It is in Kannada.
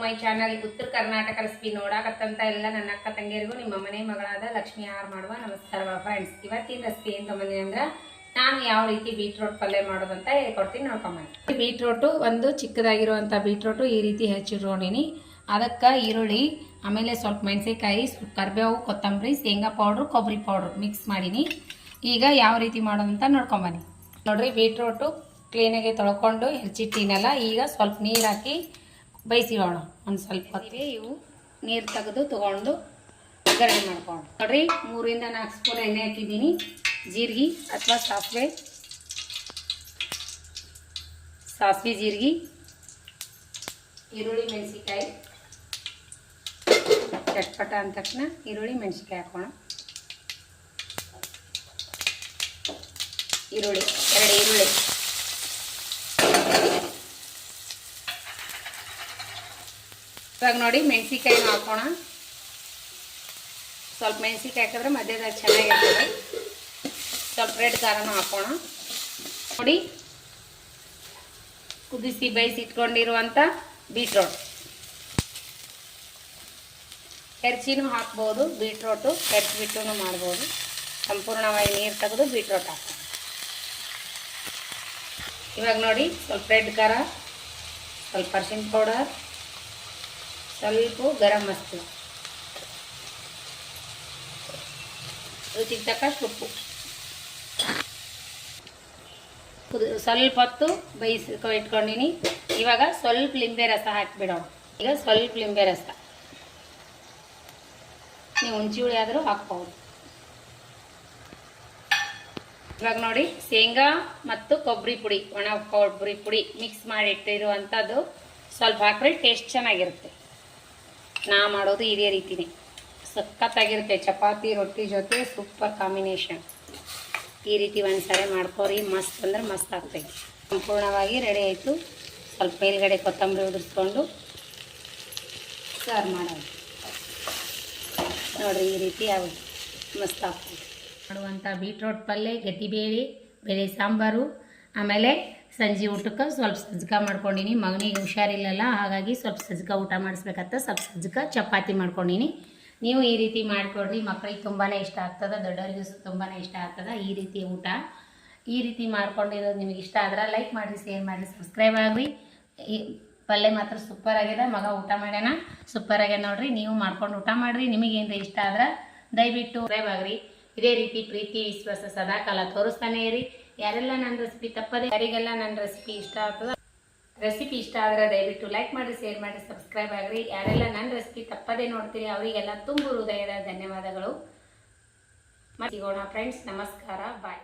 ಮೈ ಚಾನಲ್ ಉತ್ತರ ಕರ್ನಾಟಕ ರೆಸಿಪಿ ನೋಡಾಕತ್ತಂತ ಎಲ್ಲ ನನ್ನ ಅಕ್ಕ ತಂಗಿಯರಿಗೂ ನಿಮ್ಮ ಮನೆ ಮಗಳಾದ ಲಕ್ಷ್ಮಿ ಆರ್ ಮಾಡುವ ನಮಸ್ಕಾರ ಫ್ರೆಂಡ್ಸ್. ಇವತ್ತಿನ ರೆಸಿಪಿ ಏನು ತೊಗೊಂಡಿನಿ ಅಂದ್ರೆ ನಾನು ಯಾವ ರೀತಿ ಬೀಟ್ರೋಟ್ ಪಲ್ಯ ಮಾಡೋದಂತ ಹೇಳ್ಕೊಡ್ತೀನಿ, ನೋಡ್ಕೊಂಬಂದು. ಬೀಟ್ರೋಟು ಒಂದು ಚಿಕ್ಕದಾಗಿರುವಂಥ ಬೀಟ್ರೋಟು ಈ ರೀತಿ ಹೆಚ್ಚಿಟ್ಕೊಂಡಿನಿ. ಅದಕ್ಕೆ ಈರುಳ್ಳಿ, ಆಮೇಲೆ ಸ್ವಲ್ಪ ಮೆಣಸಿನಕಾಯಿ, ಸ್ವಲ್ಪ ಕರಿಬೇವು, ಕೊತ್ತಂಬರಿ, ಶೇಂಗಾ ಪೌಡ್ರು, ಕೊಬ್ಬರಿ ಪೌಡ್ರು ಮಿಕ್ಸ್ ಮಾಡೀನಿ. ಈಗ ಯಾವ ರೀತಿ ಮಾಡೋದಂತ ನೋಡ್ಕೊಂಬನ್ನಿ. ನೋಡ್ರಿ, ಬೀಟ್ರೋಟು ಕ್ಲೀನಾಗಿ ತೊಳ್ಕೊಂಡು ಹೆಚ್ಚಿಟ್ಟಿನಲ್ಲ. ಈಗ ಸ್ವಲ್ಪ ನೀರು ಹಾಕಿ ಬೇಯಿಸಿರೋಣ ಒಂದು ಸ್ವಲ್ಪ ಹೊತ್ತಿಗೆ. ಇವು ನೀರು ತೆಗೆದು ತೊಗೊಂಡು ಒಗ್ಗರಣೆ ಮಾಡ್ಕೊಂಡು ನೋಡ್ರಿ, 3 ರಿಂದ 4 ಸ್ಪೂನ್ ಎಣ್ಣೆ ಹಾಕಿದ್ದೀನಿ. ಜೀರಿಗೆ ಅಥವಾ ಸಾಸಿವೆ, ಜೀರಿಗೆ, ಈರುಳ್ಳಿ, ಮೆಣಸಿನ್ಕಾಯಿ. ಚಟ್ಪಟ ಅಂದ ತಕ್ಷಣ ಈರುಳ್ಳಿ ಮೆಣಸಿನ್ಕಾಯಿ ಹಾಕೋಣ. ಈರುಳ್ಳಿ 2 ಈರುಳ್ಳಿ, ಇವಾಗ ನೋಡಿ ಮೆಣಸಿನ್ಕಾಯಿನೂ ಹಾಕೋಣ. ಸ್ವಲ್ಪ ಮೆಣಸಿನ್ಕಾಯಿ ಹಾಕಿದ್ರೆ ಮಧ್ಯದಾಗ ಚೆನ್ನಾಗಿರ್ತದೆ. ಸ್ವಲ್ಪ ರೆಡ್ ಖಾರನೂ ಹಾಕೋಣ. ನೋಡಿ, ಕುದಿಸಿ ಬೇಯಿಸಿ ಇಟ್ಕೊಂಡಿರುವಂಥ ಬೀಟ್ರೋಟ್, ಹೆರ್ಚಿನೂ ಹಾಕ್ಬೋದು. ಬೀಟ್ರೋಟು ಹೆರ್ಚಿಬಿಟ್ಟು ಮಾಡ್ಬೋದು. ಸಂಪೂರ್ಣವಾಗಿ ನೀರು ತೆಗೆದು ಬೀಟ್ರೋಟ್ ಹಾಕೋಣ. ಇವಾಗ ನೋಡಿ, ಸ್ವಲ್ಪ ರೆಡ್ ಖಾರ, ಸ್ವಲ್ಪ ಅರಿಶಿನ ಪೌಡರ್, ಸ್ವಲ್ಪ ಗರಂ ಮಸಾಲೆ, ರುಚಿಗೆ ತಕ್ಕಷ್ಟು ಉಪ್ಪು. ಸ್ವಲ್ಪ ಹೊತ್ತು ಇಟ್ಕೊಂಡಿನಿ. ಇವಾಗ ಸ್ವಲ್ಪ ಲಿಂಬೆ ರಸ ಹಾಕಿಬಿಡೋಣ. ಈಗ ಸ್ವಲ್ಪ ಲಿಂಬೆ ರಸ, ನೀವು ಹುಣಸೆ ಹುಳಿ ಆದರೂ ಹಾಕ್ಬೋದು. ಇವಾಗ ನೋಡಿ, ಶೇಂಗಾ ಮತ್ತು ಕೊಬ್ಬರಿ ಪುಡಿ, ಒಣ ಕೊಬ್ಬರಿ ಪುಡಿ ಮಿಕ್ಸ್ ಮಾಡಿ ಇಟ್ಟಿರುವಂಥದ್ದು ಸ್ವಲ್ಪ ಹಾಕ್ರೆ ಟೇಸ್ಟ್ ಚೆನ್ನಾಗಿರುತ್ತೆ. ನಾ ಮಾಡೋದು ಇದೇ ರೀತಿನೇ, ಸಖತ್ತಾಗಿರುತ್ತೆ. ಚಪಾತಿ ರೊಟ್ಟಿ ಜೊತೆ ಸೂಪರ್ ಕಾಂಬಿನೇಷನ್. ಈ ರೀತಿ ಒಂದ್ಸರಿ ಮಾಡ್ಕೊರಿ, ಮಸ್ತ್ ಅಂದ್ರೆ ಮಸ್ತ್ ಆಗ್ತೈತಿ. ಸಂಪೂರ್ಣವಾಗಿ ರೆಡಿ ಆಯಿತು. ಸ್ವಲ್ಪ ಮೇಲ್ಗಡೆ ಕೊತ್ತಂಬರಿ ಉದುರಿಸ್ಕೊಂಡು ಸರ್ವ್ ಮಾಡೋದು. ನೋಡಿರಿ, ಈ ರೀತಿ ಆಗುತ್ತೆ, ಮಸ್ತ್ ಆಗ್ತೈತಿ. ಮಾಡುವಂಥ ಬೀಟ್ರೋಟ್ ಪಲ್ಯ, ಬೇಳೆ ಸಾಂಬಾರು, ಆಮೇಲೆ ಸಂಜೆ ಊಟಕ್ಕೆ ಸ್ವಲ್ಪ ಸಜ್ಜಕ ಮಾಡ್ಕೊಂಡಿನಿ. ಮಗನಿಗೆ ಹುಷಾರಿಲ್ಲಲ್ಲ, ಹಾಗಾಗಿ ಸ್ವಲ್ಪ ಸಜ್ಜಕ ಊಟ ಮಾಡಿಸ್ಬೇಕಂತ ಸ್ವಲ್ಪ ಸಜ್ಜಕ ಚಪಾತಿ ಮಾಡ್ಕೊಂಡಿನಿ. ನೀವು ಈ ರೀತಿ ಮಾಡಿಕೊಡ್ರಿ, ಮಕ್ಕಳಿಗೆ ತುಂಬಾ ಇಷ್ಟ ಆಗ್ತದೆ, ದೊಡ್ಡವರಿಗೂ ತುಂಬಾ ಇಷ್ಟ ಆಗ್ತದೆ. ಈ ರೀತಿ ಊಟ ಈ ರೀತಿ ಮಾಡ್ಕೊಂಡಿರೋದು ನಿಮಗೆ ಇಷ್ಟ ಆದ್ರೆ ಲೈಕ್ ಮಾಡಿರಿ, ಶೇರ್ ಮಾಡಿರಿ, ಸಬ್ಸ್ಕ್ರೈಬ್ ಆಗಿರಿ. ಈ ಪಲ್ಯ ಮಾತ್ರ ಸೂಪರ್ ಆಗಿದೆ. ಮಗ ಊಟ ಮಾಡ್ಯಾನ, ಸೂಪರ್ ಆಗ್ಯದ ನೋಡ್ರಿ. ನೀವು ಮಾಡ್ಕೊಂಡು ಊಟ ಮಾಡಿರಿ. ನಿಮಗೇನು ಇಷ್ಟ ಆದ್ರೆ ದಯವಿಟ್ಟು ಸಬ್ಸ್ಕ್ರೈಬ್ ಆಗಿರಿ. ಇದೇ ರೀತಿ ಪ್ರೀತಿ ವಿಶ್ವಾಸ ಸದಾಕಾಲ ತೋರಿಸ್ತಾನೆ ಇರಿ. ಯಾರೆಲ್ಲ ನನ್ನ ರೆಸಿಪಿ ತಪ್ಪದೆ, ಯಾರಿಗೆಲ್ಲ ನನ್ನ ರೆಸಿಪಿ ಇಷ್ಟ ಆಗ್ತದೆ, ರೆಸಿಪಿ ಇಷ್ಟ ಆದರೆ ದಯವಿಟ್ಟು ಲೈಕ್ ಮಾಡಿ, ಶೇರ್ ಮಾಡಿ, ಸಬ್ಸ್ಕ್ರೈಬ್ ಆಗಿರಿ. ಯಾರೆಲ್ಲ ನನ್ನ ರೆಸಿಪಿ ತಪ್ಪದೇ ನೋಡ್ತೀರಿ ಅವರಿಗೆಲ್ಲ ತುಂಬ ಹೃದಯದ ಧನ್ಯವಾದಗಳು. ಸಿಗೋಣ ಫ್ರೆಂಡ್ಸ್, ನಮಸ್ಕಾರ, ಬಾಯ್.